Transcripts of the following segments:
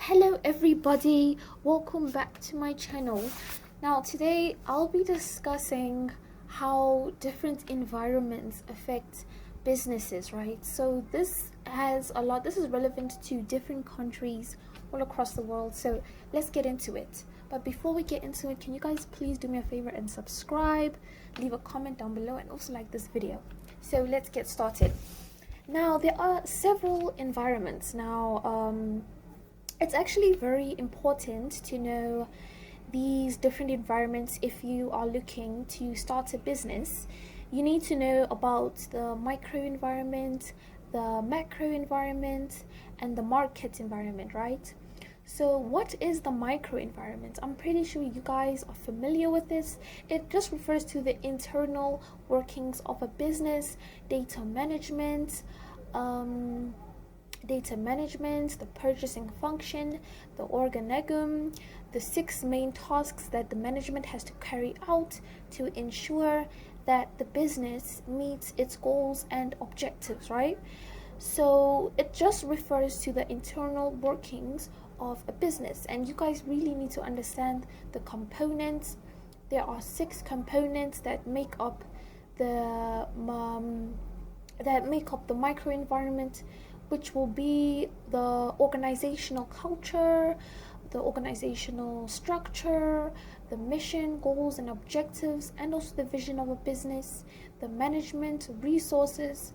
Hello everybody, welcome back to my channel. Now today I'll be discussing how different environments affect businesses, right? So this is relevant to different countries all across the world. So let's get into it. But before we get into it, can you guys please do me a favor and subscribe, leave a comment down below, and also like this video. So let's get started. Now there are several environments. It's actually very important to know these different environments. If you are looking to start a business, you need to know about the micro environment, the macro environment, and the market environment, right? So what is the micro environment? I'm pretty sure you guys are familiar with this. It just refers to the internal workings of a business, data management, the purchasing function, the organogram, the 6 main tasks that the management has to carry out to ensure that the business meets its goals and objectives, right? So it just refers to the internal workings of a business, and you guys really need to understand the components. There are 6 components that make up the microenvironment, which will be the organizational culture, the organizational structure, the mission, goals and objectives, and also the vision of a business, the management, resources,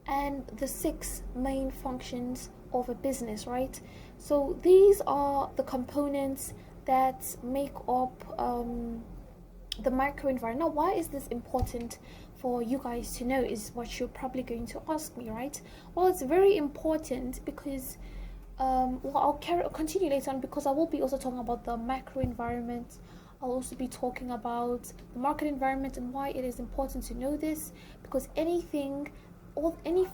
and the 6 main functions of a business, right? So these are the components that make up the microenvironment. Now, why is this important for you guys to know, is what you're probably going to ask me, right? Well, it's very important because I'll continue later on, because I will be also talking about the macro environment. I'll also be talking about the market environment and why it is important to know this, because any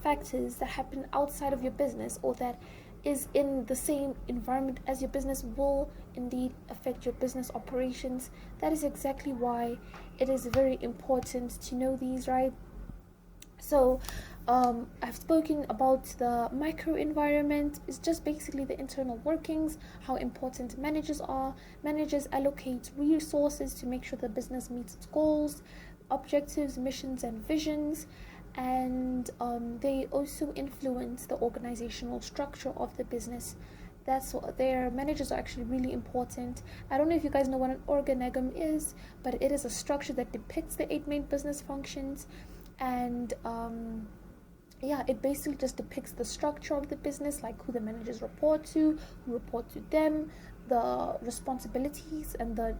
factors that happen outside of your business or that is in the same environment as your business will indeed affect your business operations. That is exactly why it is very important to know these, right? So I've spoken about the micro environment. It's just basically the internal workings, how important managers are. Managers allocate resources to make sure the business meets its goals, objectives, missions, and visions. And they also influence the organizational structure of the business. That's what their managers are actually really important. I don't know if you guys know what an organogram is, but it is a structure that depicts the 8 main business functions. And it basically just depicts the structure of the business, like who the managers report to, who report to them, the responsibilities and the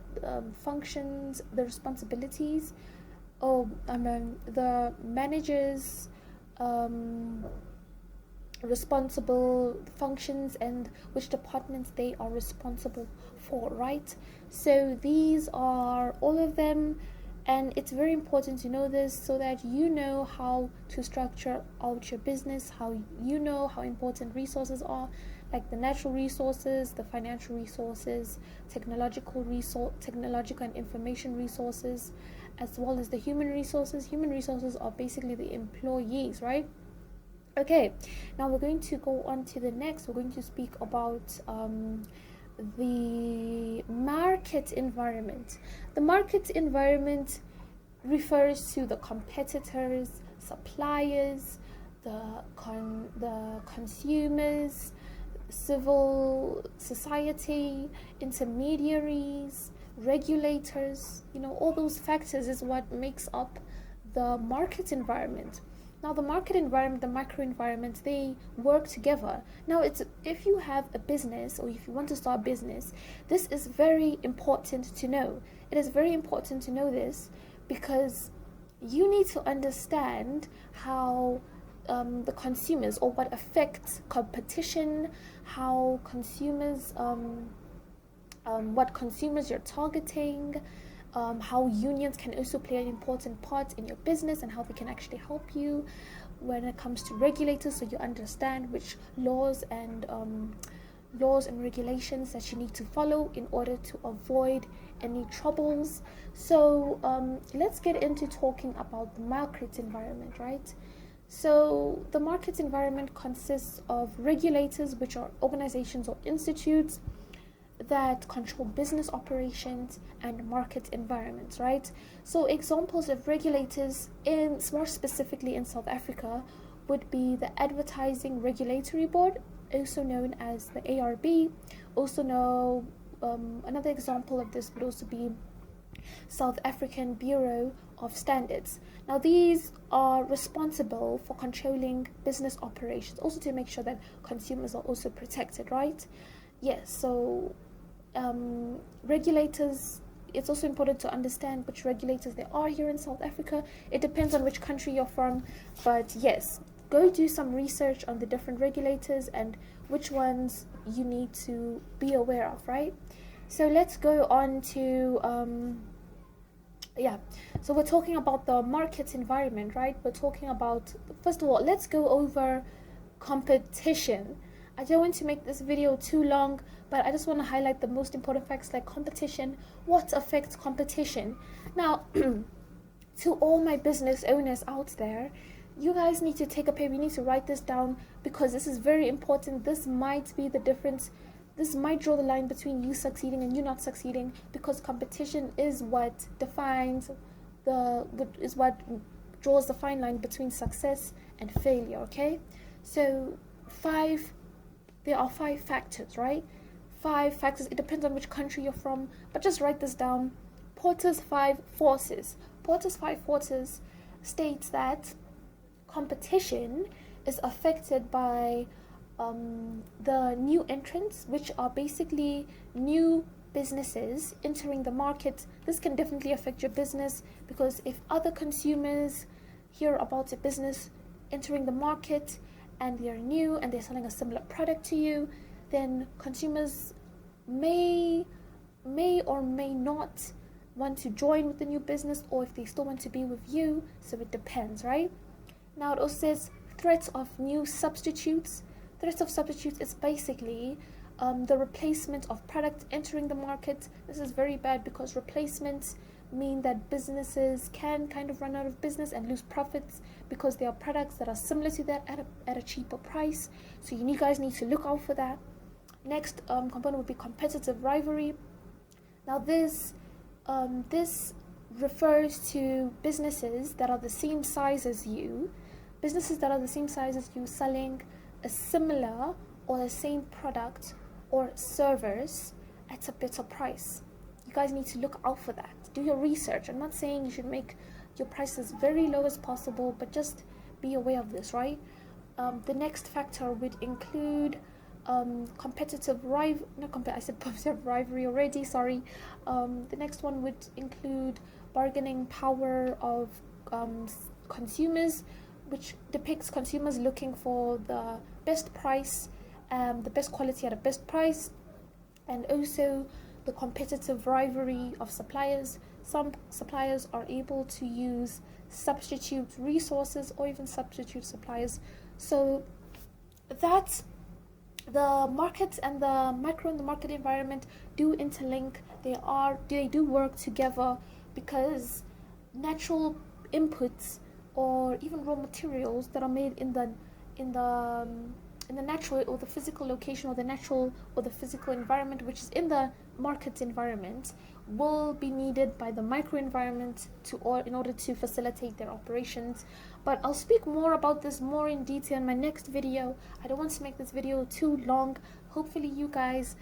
functions, the responsibilities. The managers' responsible functions and which departments they are responsible for, right? So these are all of them, and it's very important to know this so that you know how to structure out your business, how you know how important resources are, like the natural resources, the financial resources, technological and information resources, as well as the human resources. Human resources are basically the employees, right? Okay, now we're going to go on to the next. We're going to speak about the market environment. The market environment refers to the competitors, suppliers, the consumers, civil society, intermediaries, regulators. All those factors is what makes up the market environment. Now, the market environment, the microenvironment, they work together. Now, if you have a business or if you want to start a business, this is very important to know. It is very important to know this because you need to understand how the consumers, or what affects competition, how consumers, what consumers you're targeting, how unions can also play an important part in your business and how they can actually help you when it comes to regulators, so you understand which laws and regulations that you need to follow in order to avoid any troubles. So let's get into talking about the market environment, right? So the market environment consists of regulators, which are organizations or institutes that control business operations and market environments, right? So examples of regulators in more specifically in South Africa would be the Advertising Regulatory Board, also known as the ARB. Also know another example of this would also be South African Bureau of Standards. Now these are responsible for controlling business operations, also to make sure that consumers are also protected, right? Yes, so regulators, it's also important to understand which regulators there are here in South Africa. It depends on which country you're from, but yes, go do some research on the different regulators and which ones you need to be aware of, right? So let's go on to so we're talking about the market environment, right? We're talking about, first of all, let's go over competition. I don't want to make this video too long, but I just want to highlight the most important facts like competition. What affects competition? Now, to all my business owners out there, you guys need to take a paper, you need to write this down, because this is very important. This might be the difference. This might draw the line between you succeeding and you not succeeding, because competition is what defines what draws the fine line between success and failure, okay? So there are 5 factors, right? 5 factors. It depends on which country you're from, but just write this down. Porter's 5 forces. Porter's 5 forces states that competition is affected by the new entrants, which are basically new businesses entering the market. This can definitely affect your business, because if other consumers hear about a business entering the market and they're new and they're selling a similar product to you, then consumers may or may not want to join with the new business, or if they still want to be with you. So it depends, right? Now it also says threats of new substitutes. Threats of substitutes is basically the replacement of product entering the market. This is very bad, because replacements mean that businesses can kind of run out of business and lose profits, because there are products that are similar to that at a cheaper price. So you guys need to look out for that. Next component would be competitive rivalry. Now this refers to businesses that are the same size as you, selling a similar or the same product or service at a better price. You guys need to look out for that. Do your research. I'm not saying you should make your prices very low as possible, but just be aware of this, right? The next factor would include competitive rivalry already, sorry. The next one would include bargaining power of consumers, which depicts consumers looking for the best price, the best quality at a best price. And also the competitive rivalry of suppliers. Some suppliers are able to use substitute resources or even substitute suppliers. So that's the market and the micro and the market environment do interlink. They do work together, because natural inputs or even raw materials that are made in the natural or the physical location, or the natural or the physical environment, which is in the market environment, will be needed by the microenvironment in order to facilitate their operations. But I'll speak more about this more in detail in my next video. I don't want to make this video too long. Hopefully you guys